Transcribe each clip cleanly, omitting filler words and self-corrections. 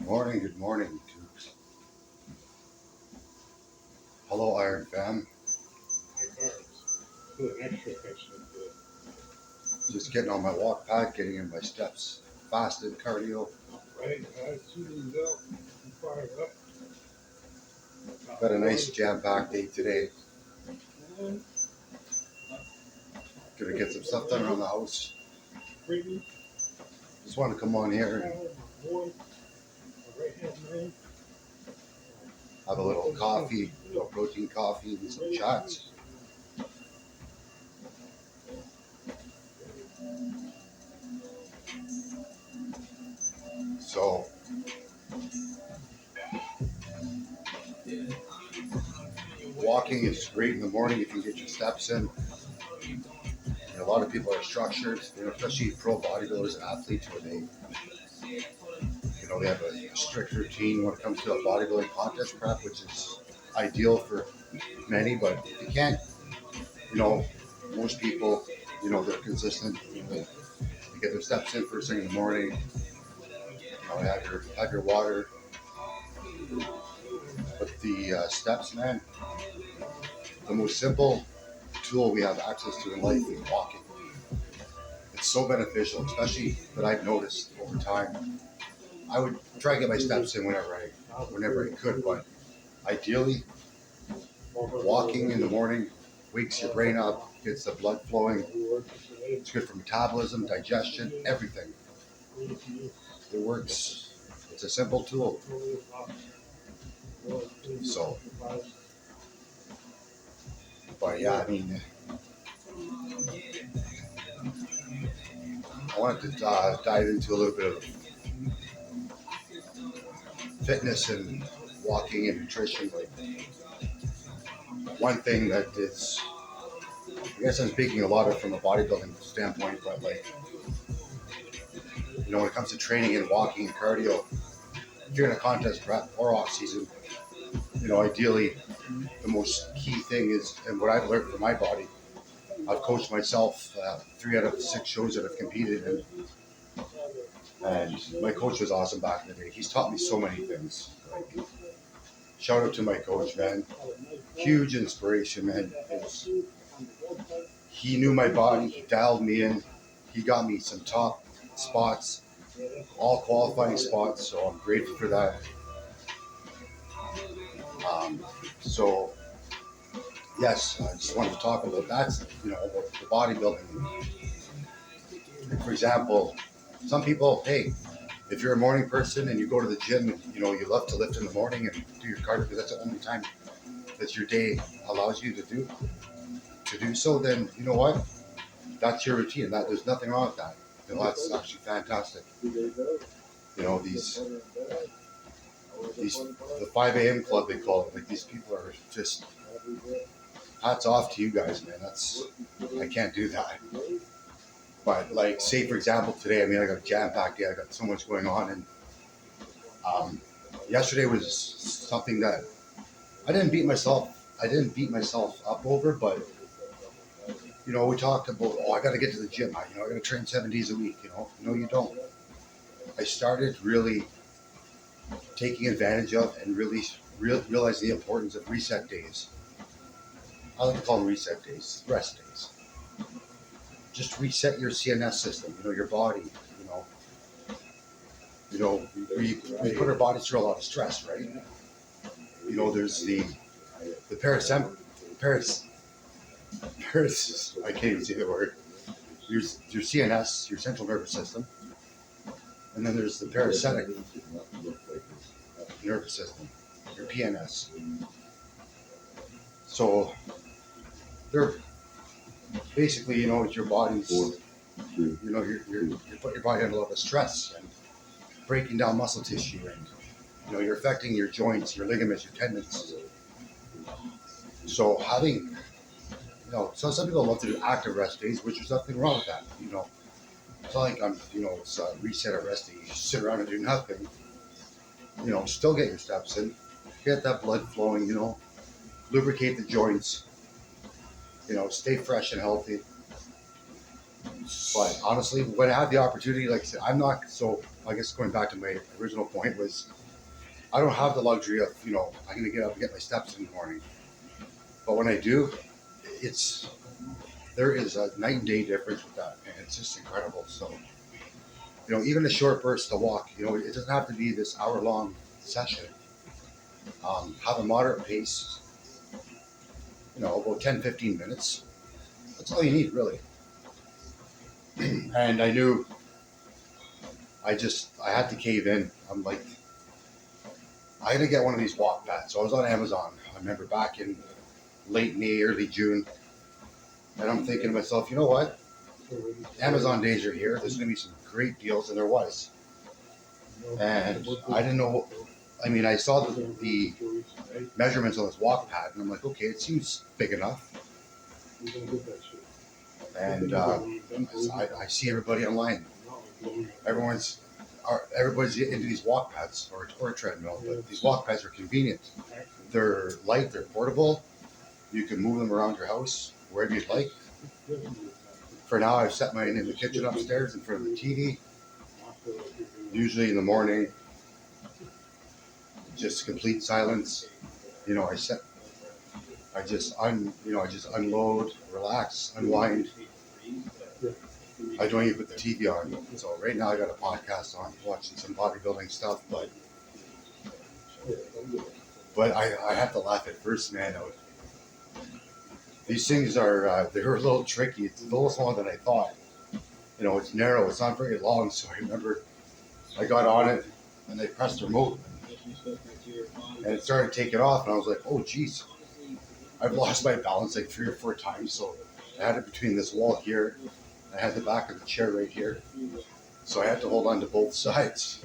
Good morning, Tubes. Hello, Iron Fam. Just getting on my walk pad, getting in my steps, fasted cardio. Got a nice jam-packed day today. Gonna get some stuff done around the house. Just want to come on here and have a little coffee, a little protein coffee, and some chats. So, walking is great in the morning if you can get your steps in. And a lot of people are structured, especially pro bodybuilders and athletes, where they have a strict routine when it comes to a bodybuilding contest prep, which is ideal for many. But if you can't, you know, most people, they're consistent. They get their steps in first thing in the morning. Have your water. But the steps, man, the most simple tool we have access to in life is walking. It's so beneficial, especially that I've noticed over time. I would try to get my steps in whenever I could, but ideally, walking in the morning wakes your brain up, gets the blood flowing. It's good for metabolism, digestion, everything. It works. It's a simple tool. So, but yeah, I mean, I wanted to dive into a little bit of fitness and walking and nutrition. Like, one thing that is, I guess I'm speaking a lot of from a bodybuilding standpoint, but like, when it comes to training and walking and cardio, if you're in a contest prep or off season, ideally the most key thing is, and what I've learned from my body, I've coached myself 3 out of 6 shows that I've competed in, and my coach was awesome back in the day. He's taught me so many things. Like, shout out to my coach, man. Huge inspiration, man. He knew my body. He dialed me in. He got me some top spots, all qualifying spots. So I'm grateful for that. So yes, I just wanted to talk about that. About the bodybuilding. For example, some people, hey, if you're a morning person and you go to the gym and you love to lift in the morning and do your cardio because that's the only time that your day allows you to do so, then you know what? That's your routine. That there's nothing wrong with that. That's actually fantastic. These the 5 a.m. club, they call it. Like, these people are just, hats off to you guys, man. I can't do that. But like, say for example today, I got a jam-packed day. I got so much going on, and yesterday was something that I didn't beat myself up over, but we talked about, I got to get to the gym. I got to train 7 days a week. No, you don't. I started really taking advantage of and really realize the importance of reset days. I like to call them reset days, rest days. Just reset your CNS system, your body. We put our bodies through a lot of stress, right? There's the I can't even say the word. There's your CNS, your central nervous system, and then there's the parasitic nervous system, your PNS. So they're basically, it's your body's, you're putting your body under a lot of stress and breaking down muscle tissue, and you're affecting your joints, your ligaments, your tendons. So having, so some people love to do active rest days, which there's nothing wrong with that. It's not like it's a reset or rest day. You just sit around and do nothing. Still get your steps in, get that blood flowing, lubricate the joints, stay fresh and healthy. But honestly, when I had the opportunity, like I said, I'm not, so I guess going back to my original point was, I don't have the luxury of, I'm going to get up and get my steps in the morning. But when I do, it's, there is a night and day difference with that, and it's just incredible. So, even a short burst to walk, it doesn't have to be this hour-long session. Have a moderate pace, about 10, 15 minutes. That's all you need, really. And I knew I had to cave in. I'm like, I had to get one of these walk pads. So I was on Amazon. I remember back in late May, early June. And I'm thinking to myself, you know what? Amazon days are here. There's going to be some great deals. And there was. And I didn't know. I mean, I saw the measurements on this walk pad. And I'm like, okay, it seems big enough. And I see everybody online. Everybody's into these walk pads or a treadmill, but these walk pads are convenient. They're light, they're portable. You can move them around your house wherever you'd like. For now, I've set mine in the kitchen upstairs in front of the TV. Usually in the morning, just complete silence. I just unload, relax, unwind. I don't even put the TV on. So right now I got a podcast on, watching some bodybuilding stuff, but I have to laugh at first, man. These things are, they're a little tricky. It's a little smaller than I thought. It's narrow, it's not very long. So I remember I got on it and I pressed the remote and it started taking off. And I was like, oh, geez, I've lost my balance like 3 or 4 times. So I had it between this wall here. I had the back of the chair right here. So I had to hold on to both sides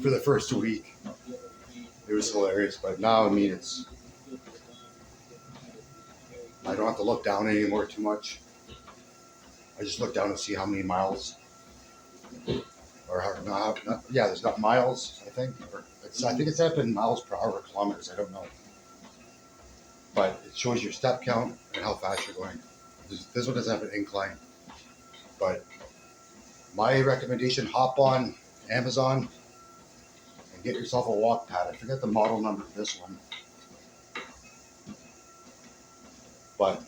for the first week. It was hilarious. But now, I mean, I don't have to look down anymore too much. I just look down and see how many miles. There's got miles, I think. I think it's up in miles per hour or kilometers. I don't know. But it shows your step count and how fast you're going. This one doesn't have an incline. But my recommendation, hop on Amazon and get yourself a walk pad. I forget the model number of this one. But,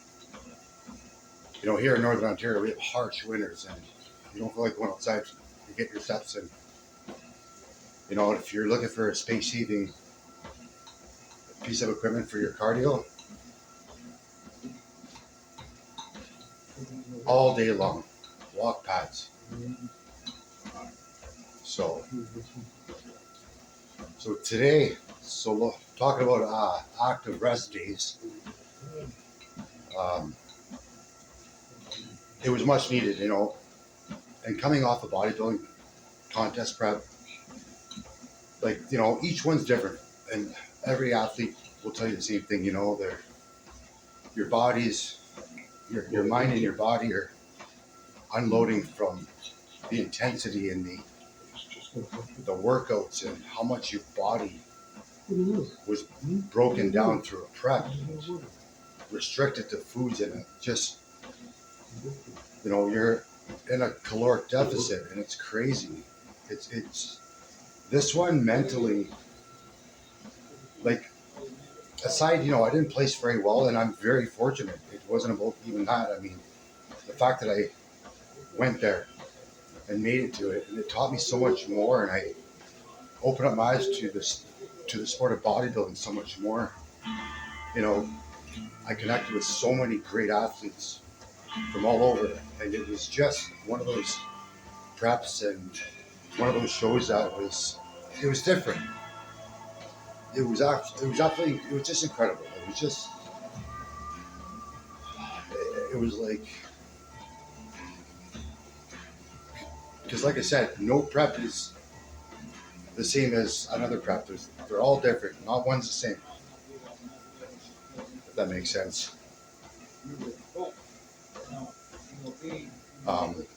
here in Northern Ontario, we have harsh winters and you don't feel like going outside to get your steps in. If you're looking for a space-saving piece of equipment for your cardio, all day long, walk pads. So today, talking about active rest days, it was much needed, and coming off a bodybuilding contest prep, each one's different, and every athlete will tell you the same thing, your body's, your mind and your body are unloading from the intensity and the workouts and how much your body was broken down through a prep, restricted to foods, and just, you're in a caloric deficit, and it's crazy. It's this one mentally, aside, I didn't place very well, and I'm very fortunate. It wasn't about even that. I mean, the fact that I went there and made it to it, and it taught me so much more, and I opened up my eyes to the sport of bodybuilding so much more. I connected with so many great athletes from all over, and it was just one of those preps and one of those shows that it was different. It was just incredible. It was like, because like I said, no prep is the same as another prep. They're all different. Not one's the same. If that makes sense.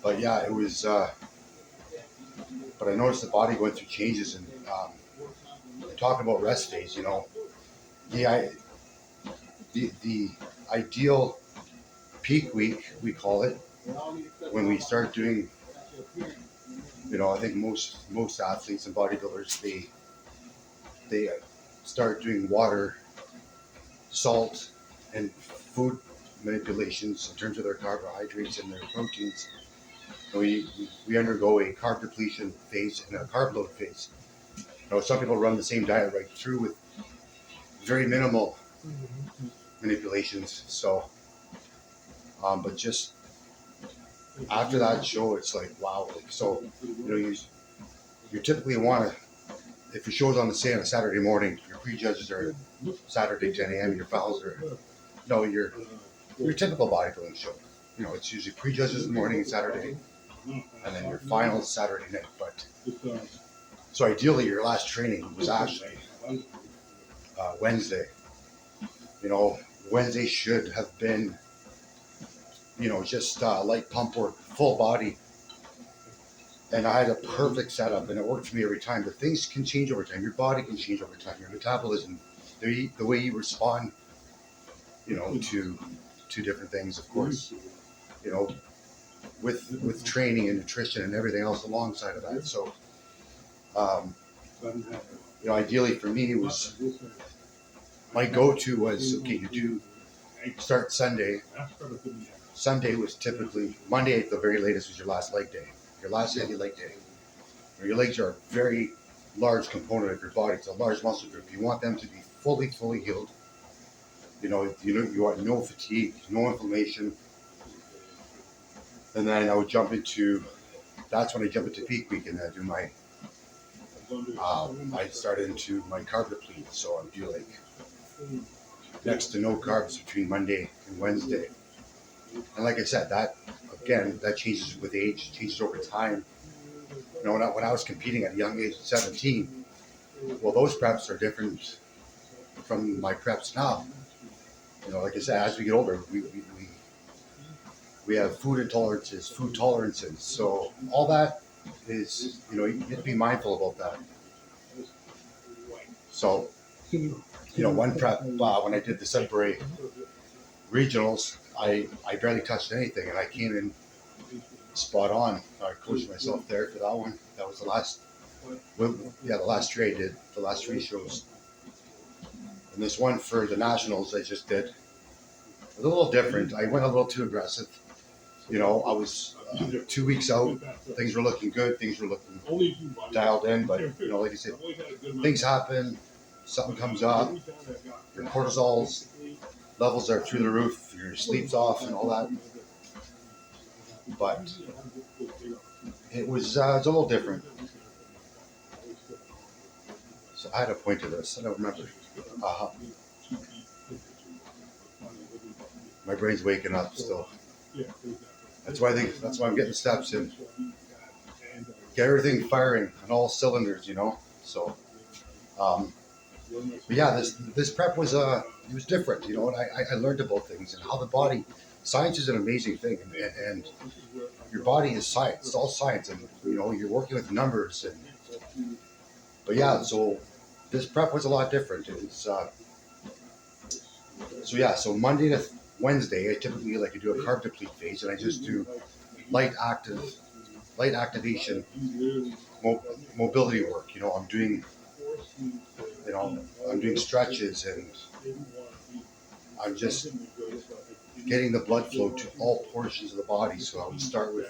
But yeah, it was. But I noticed the body going through changes, and talking about rest days. The ideal peak week, we call it, when we start doing, I think most athletes and bodybuilders, they start doing water, salt, and food manipulations in terms of their carbohydrates and their proteins. We undergo a carb depletion phase and a carb load phase. Some people run the same diet right through with very minimal manipulations. So, but just after that show, it's like, wow. So, you typically want to, if your show's on a Saturday morning, your prejudges are Saturday 10 a.m. Your fouls are, your typical bodybuilding show. It's usually prejudges in the morning, Saturday, and then your finals Saturday night. But so ideally, your last training was actually Wednesday. Wednesday should have been, just light pump work, full body. And I had a perfect setup, and it worked for me every time. But things can change over time. Your body can change over time. Your metabolism, the way you respond, to different things, of course. With training and nutrition and everything else alongside of that. So, ideally for me, my go-to was, okay, you start Sunday. Sunday was typically, Monday at the very latest was your last leg day. Your last heavy leg day. Your legs are a very large component of your body. It's a large muscle group. You want them to be fully healed. You want no fatigue, no inflammation. And then that's when I jump into peak week, and I do I started into my carb deplete. So I do like next to no carbs between Monday and Wednesday. And like I said, that changes with age, changes over time. When I was competing at a young age of 17, well, those preps are different from my preps now. Like I said, as we get older, we have food tolerances. So all that is, you have to be mindful about that. So, one prep, when I did the Sudbury regionals, I barely touched anything, and I came in spot on. I coached myself there for that one. That was the last three I did, the last three shows. And this one for the nationals I just did, was a little different. I went a little too aggressive. I was 2 weeks out. Things were looking good. Things were looking dialed in. But, like I said, things happen. Something comes up. Your cortisol levels are through the roof. Your sleep's off and all that. But it was a little different. So I had a point to this. I don't remember. My brain's waking up still. That's why I'm getting the steps in. Get everything firing on all cylinders, So, but yeah, this prep was it was different, and I learned about things and how the body. Science is an amazing thing, and your body is science. It's all science, and you're working with numbers. But yeah, so this prep was a lot different. It's so Monday to Wednesday, I typically like to do a carb deplete phase, and I just do light activation, mobility work. I'm doing stretches, and I'm just getting the blood flow to all portions of the body. So I would start with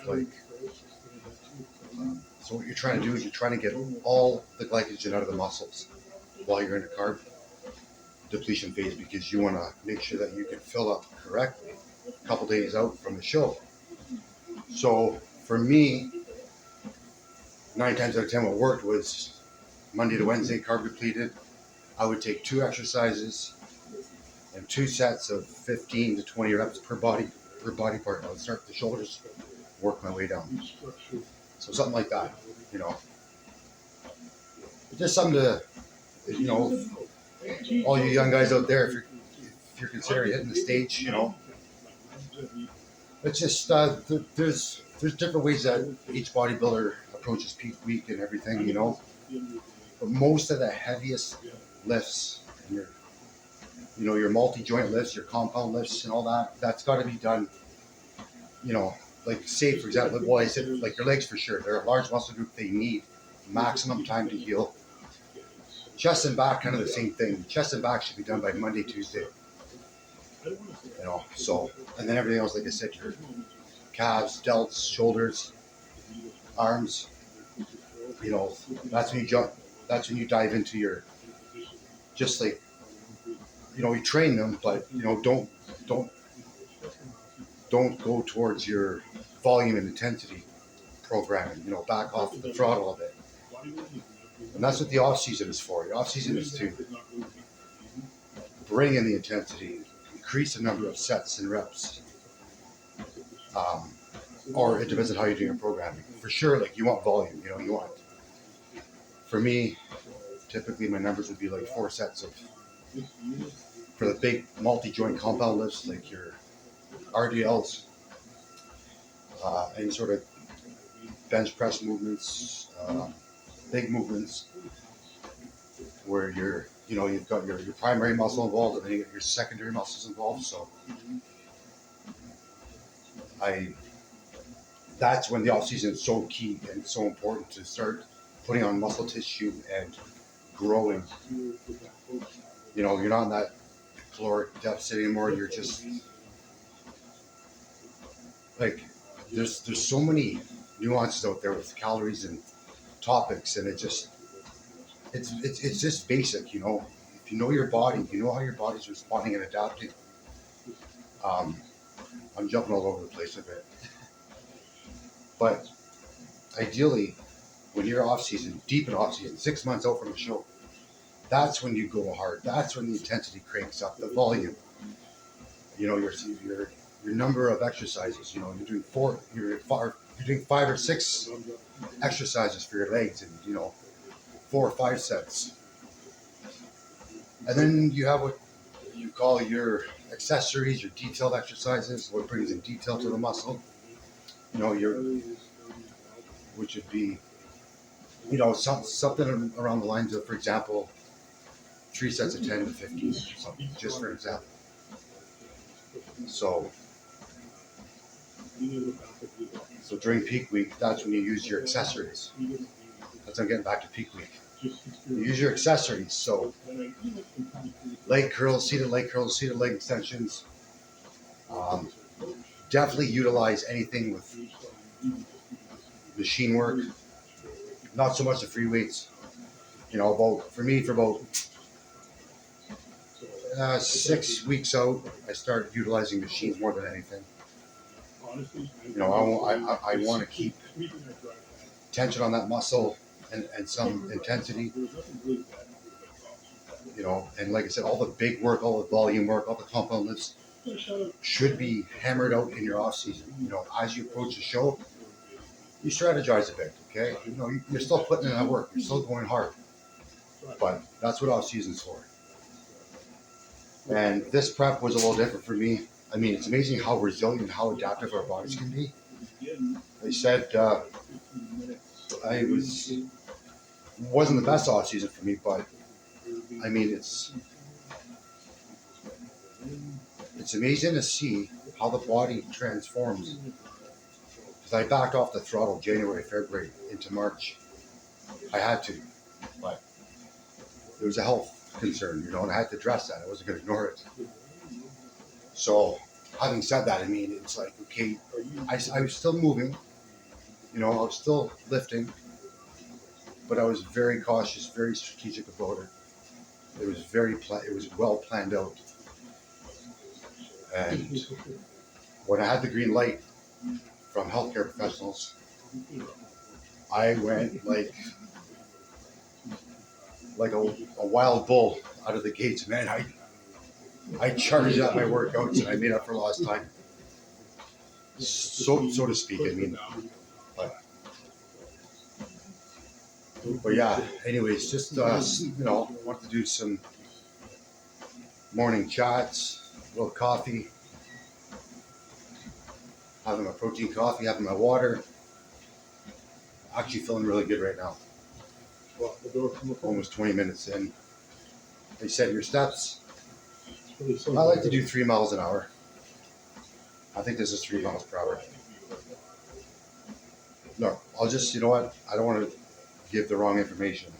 so what you're trying to do is you're trying to get all the glycogen out of the muscles while you're in a carb depletion phase, because you want to make sure that you can fill up correctly a couple days out from the show. So for me, 9 times out of 10 what worked was Monday to Wednesday carb depleted. I would take 2 exercises and 2 sets of 15 to 20 reps per body part. I would start with the shoulders, work my way down. So something like that, Just something to, all you young guys out there, if you're considering hitting the stage, it's just there's different ways that each bodybuilder approaches peak week and everything, But most of the heaviest lifts, and your multi-joint lifts, your compound lifts, and all that, that's got to be done, like say for example, well I said like your legs for sure. They're a large muscle group. They need maximum time to heal. Chest and back, kind of the same thing. Chest and back should be done by Monday, Tuesday. You know, so and then everything else, like I said, your calves, delts, shoulders, arms. You know, that's when you jump. That's when you dive into your just like you train them, but don't don't go towards your volume and intensity programming. Back off the throttle a bit. And that's what the off season is for. The off season is to bring in the intensity, increase the number of sets and reps. Or it depends on how you're doing your programming. For sure, like you want volume. You want. For me, typically my numbers would be like 4 sets of. For the big multi-joint compound lifts, like your RDLs, any sort of bench press movements, big movements, where you've got your primary muscle involved and then you get your secondary muscles involved. So that's when the off season is so key and so important to start putting on muscle tissue and growing. You're not in that caloric deficit anymore. You're just like there's so many nuances out there with calories and topics, and it's just basic. If you know your body, you know how your body's responding and adapting. I'm jumping all over the place a bit, but ideally, when you're off season, deep in off season, 6 months out from a show, that's when you go hard. That's when the intensity cranks up, the volume. Your number of exercises. You're doing 5 or 6 exercises for your legs, and 4 or 5 sets. And then you have what you call your accessories, your detailed exercises, what brings in detail to the muscle. Which would be, something around the lines of, for example, 3 sets of 10 to 15, something, just for example. So during peak week, that's when you use your accessories. I'm getting back to peak week. You use your accessories. So leg curls, seated leg extensions. Definitely utilize anything with machine work. Not so much the free weights. For about 6 weeks out, I start utilizing machines more than anything. I want to keep tension on that muscle and some intensity. And like I said, all the big work, all the volume work, all the compound lifts should be hammered out in your off season. As you approach the show, you strategize a bit. Okay, you're still putting in that work. You're still going hard, but that's what off season's for. And this prep was a little different for me. I mean, it's amazing how resilient and how adaptive our bodies can be. They said wasn't the best off season for me, but I mean, it's amazing to see how the body transforms. Because I backed off the throttle January, February into March. I had to, but it was a health concern, and I had to address that. I wasn't going to ignore it. So, having said that, I mean, it's like, okay, I was still moving, I was still lifting, but I was very cautious, very strategic about it. It was well planned out. And when I had the green light from healthcare professionals, I went like a wild bull out of the gates, man. I charged out my workouts and I made up for lost time, so to speak. I mean, but yeah. Anyways, just want to do some morning chats, a little coffee, having my protein coffee, having my water. Actually feeling really good right now. Almost 20 minutes in. They said your steps. I like to do 3 miles an hour. I think this is 3 miles per hour. No, I'll just, you know what? I don't want to give the wrong information.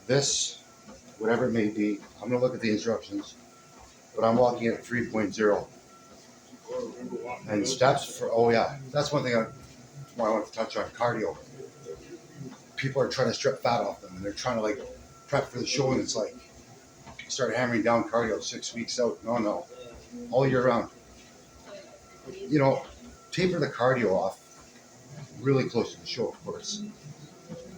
This, whatever it may be, I'm going to look at the instructions, but I'm walking at 3.0. And steps for, oh yeah, that's one thing I want to touch on, cardio. People are trying to strip fat off them, and they're trying to like prep for the show, and it's like, start hammering down cardio 6 weeks out. No, all year round. You know, taper the cardio off really close to the show, of course.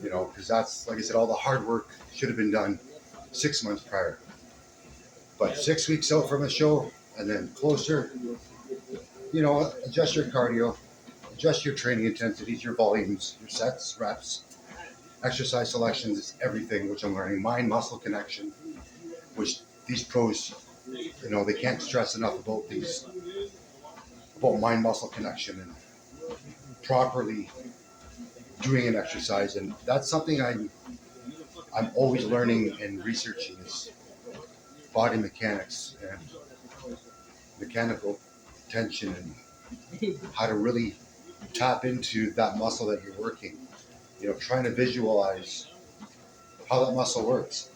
You know, because that's, like I said, all the hard work should have been done 6 months prior. But 6 weeks out from a show, and then closer, you know, adjust your cardio, adjust your training intensities, your volumes, your sets, reps, exercise selections, is everything, which I'm learning. Mind muscle connection, which these pros, you know, they can't stress enough about mind muscle connection and properly doing an exercise. And that's something I'm always learning and researching, is body mechanics and mechanical tension, and how to really tap into that muscle that you're working. You know, trying to visualize how that muscle works,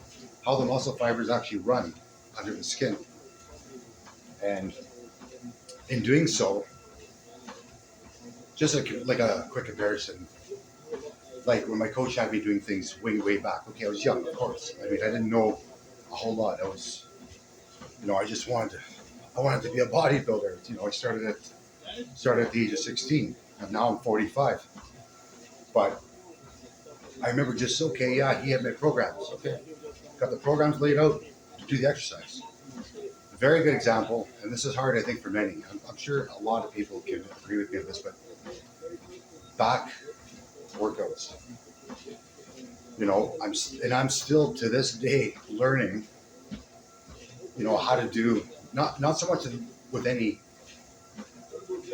how the muscle fibers actually run under the skin. And in doing so, just like a quick comparison, like when my coach had me doing things way back. Okay, I was young, of course. I mean, I didn't know a whole lot. I was, you know, I wanted to be a bodybuilder. You know, I started at the age of 16, and now I'm 45. But I remember just, okay, yeah, he had my programs. Okay, got the programs laid out to do the exercise. A very good example, and this is hard, I think, for many. I'm sure a lot of people can agree with me on this, but back workouts. You know, I'm still to this day learning, you know, how to do not so much with any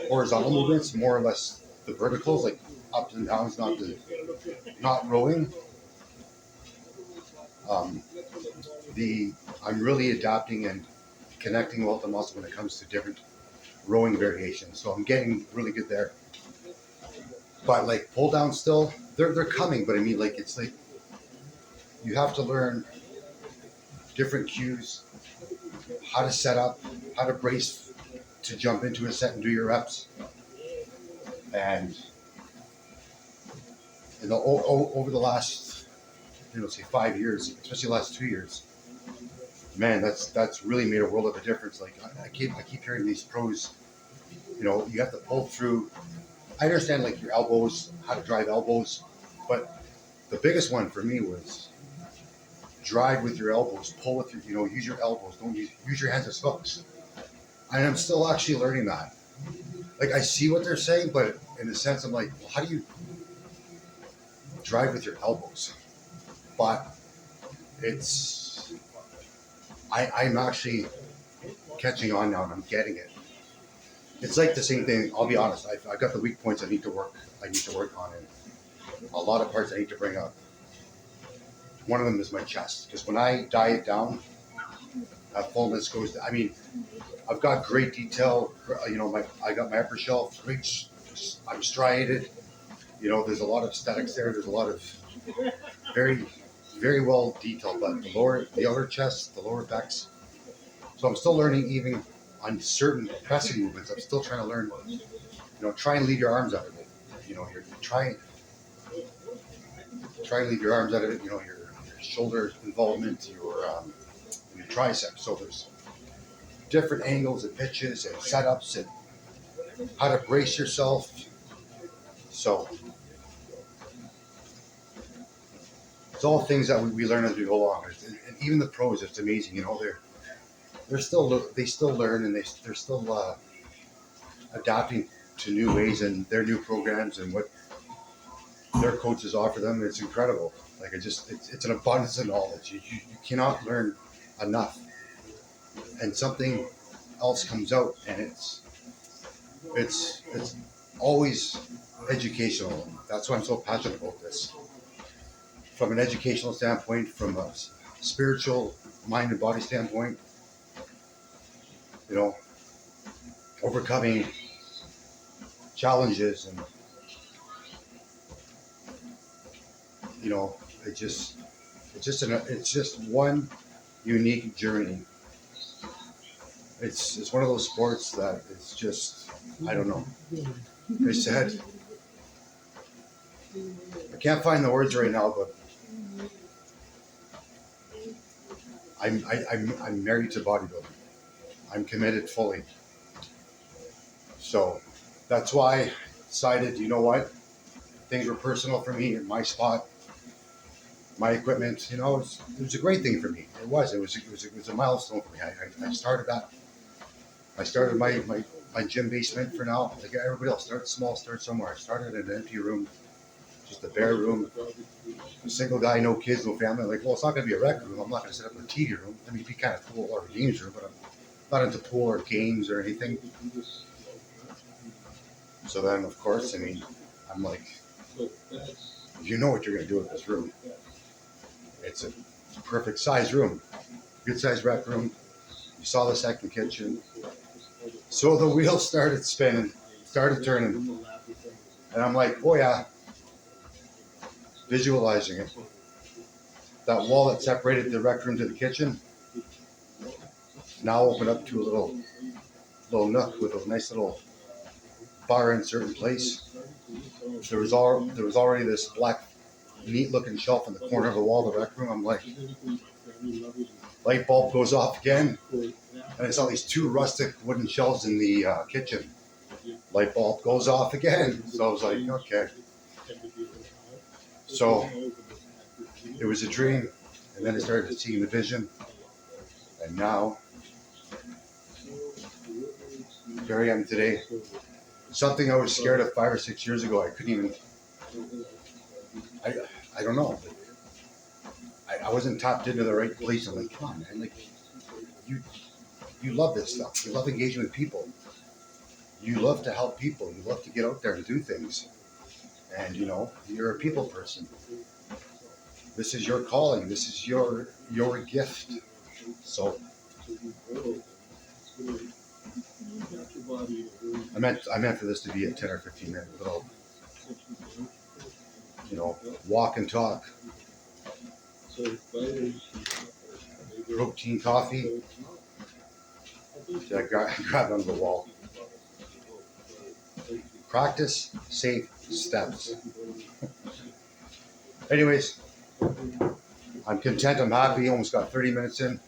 horizontal movements, more or less the verticals, like ups and downs, not rowing. Um, I'm really adapting and connecting well with the muscle when it comes to different rowing variations. So I'm getting really good there. But like pull down still, they're coming. But I mean, like, it's like you have to learn different cues, how to set up, how to brace to jump into a set and do your reps. And over the last, you know, say 5 years, especially the last 2 years, man, that's really made a world of a difference. Like I keep hearing these pros, you know, you have to pull through. I understand like your elbows, how to drive elbows, but the biggest one for me was drive with your elbows, pull with your, you know, use your elbows, don't use your hands as hooks. And I'm still actually learning that. Like I see what they're saying, but in a sense, I'm like, well, how do you drive with your elbows? But I'm actually catching on now, and I'm getting it. It's like the same thing. I'll be honest. I've got the weak points I need to work on, and a lot of parts I need to bring up. One of them is my chest, because when I diet down, fullness goes. I mean, I've got great detail. You know, I got my upper shelf. Great. I'm striated. You know, there's a lot of aesthetics there. There's a lot of very, very well detailed, but the outer chest, the lower pecs. So I'm still learning even on certain pressing movements. I'm still trying to learn. You know, try and leave your arms out of it. You know, try and leave your arms out of it. You know, your shoulder involvement, your triceps. So there's different angles and pitches and setups and how to brace yourself. So it's all things that we learn as we go along. And even the pros, it's amazing. You know, they still learn, and they're still adapting to new ways and their new programs and what their coaches offer them. It's incredible. Like it's an abundance of knowledge. You cannot learn enough, and something else comes out, and it's always educational. That's why I'm so passionate about this. From an educational standpoint, from a spiritual mind and body standpoint, you know, overcoming challenges and you know, it's just one unique journey. It's one of those sports that it's just, I don't know. I said, I can't find the words right now, but I'm married to bodybuilding. I'm committed fully. So that's why I decided, you know what? Things were personal for me in my spot, my equipment. You know, it was a great thing for me. It was. It was a milestone for me. I started that. I started my gym basement for now. Like everybody else, start small, start somewhere. I started in an empty room, just a bare room, a single guy, no kids, no family. I'm like, well, it's not going to be a rec room. I'm not going to set up a TV room. I mean, it'd be kind of cool, or a games room, but I'm not into pool or games or anything. So then, of course, I mean, I'm like, you know what you're going to do with this room. It's a perfect size room, good size rec room. You saw the second kitchen. So the wheels started spinning, started turning. And I'm like, oh yeah, visualizing it. That wall that separated the rec room to the kitchen now opened up to a little nook with a nice little bar insert in place. There was already this black, neat looking shelf in the corner of the wall of the rec room. I'm like, light bulb goes off again, and I saw these two rustic wooden shelves in the kitchen. Light bulb goes off again. So I was like, okay. So it was a dream, and then I started seeing the vision, and now here I am today. Something I was scared of 5 or 6 years ago. I couldn't even. I don't know. I wasn't tapped into the right place. I'm like, come on, man. Like, you love this stuff. You love engaging with people. You love to help people. You love to get out there and do things. And you know, you're a people person. This is your calling. This is your gift. So I meant for this to be a 10 or 15 minute little, you know, walk and talk. Protein coffee. So I grabbed onto the wall. Practice safe steps. Anyways, I'm content. I'm happy. Almost got 30 minutes in.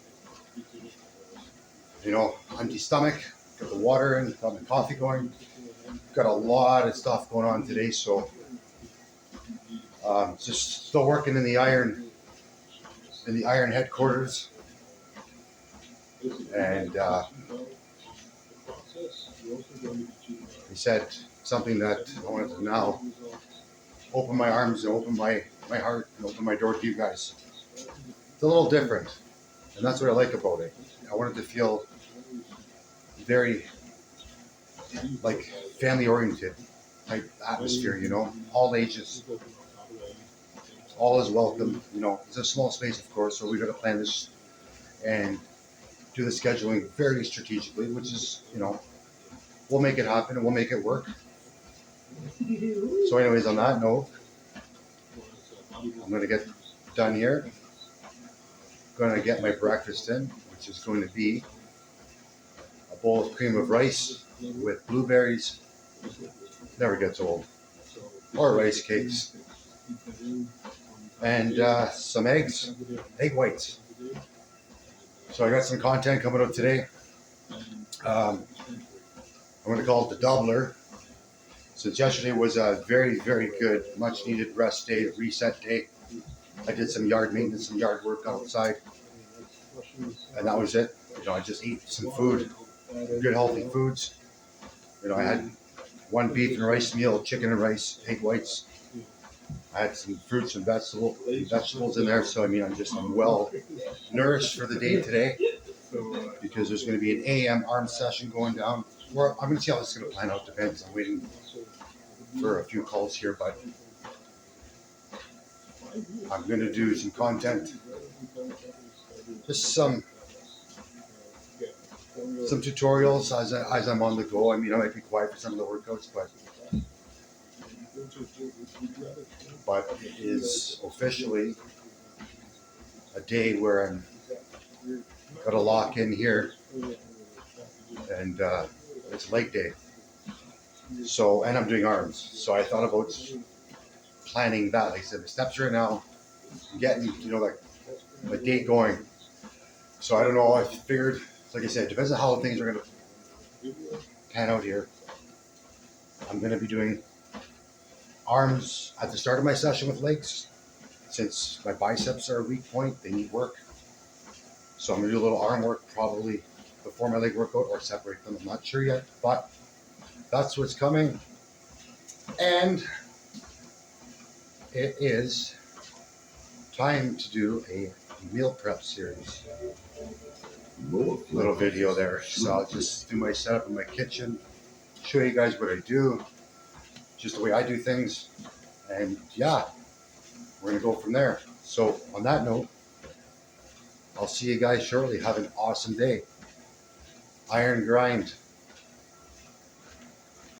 You know, empty stomach. Got the water in. Got my coffee going. Got a lot of stuff going on today. So just still working in the iron headquarters. And he said something that I wanted to now open my arms and open my heart and open my door to you guys. It's a little different, and that's what I like about it. I wanted to feel very like family oriented type atmosphere, you know, all ages, all is welcome. You know, it's a small space, of course, so we got to plan this and do the scheduling very strategically, which is, you know, we'll make it happen and we'll make it work. So anyways, on that note, I'm going to get done here. Going to get my breakfast in, which is going to be a bowl of cream of rice with blueberries. Never gets old. Or rice cakes. And some eggs, egg whites. So I got some content coming up today. I'm going to call it the doubler. Since yesterday was a very, very good, much needed rest day, reset day. I did some yard maintenance, some yard work outside, and that was it. You know, I just ate some food, good healthy foods. You know, I had one beef and rice meal, chicken and rice, egg whites. I had some fruits and vegetables in there. So I mean, I'm well nourished for the day today, because there's going to be an AM arm session going down. Or I'm going to see how this is going to plan out. Depends. I'm waiting for a few calls here, but I'm going to do some content, just some tutorials as I'm on the go. I mean, I might be quiet for some of the workouts, but but it is officially a day where I'm gonna lock in here, and it's leg day. So, and I'm doing arms. So I thought about planning that. Like I said, the steps right now, getting, like my day going. So I don't know. I figured, like I said, it depends on how things are gonna pan out here. I'm gonna be doing arms at the start of my session with legs, since my biceps are a weak point. They need work. So I'm gonna do a little arm work probably before my leg workout, or separate them. I'm not sure yet, but that's what's coming. And it is time to do a meal prep series. Little video there. So I'll just do my setup in my kitchen, show you guys what I do, just the way I do things, and yeah, we're gonna go from there. So on that note, I'll see you guys shortly. Have an awesome day. Iron grind.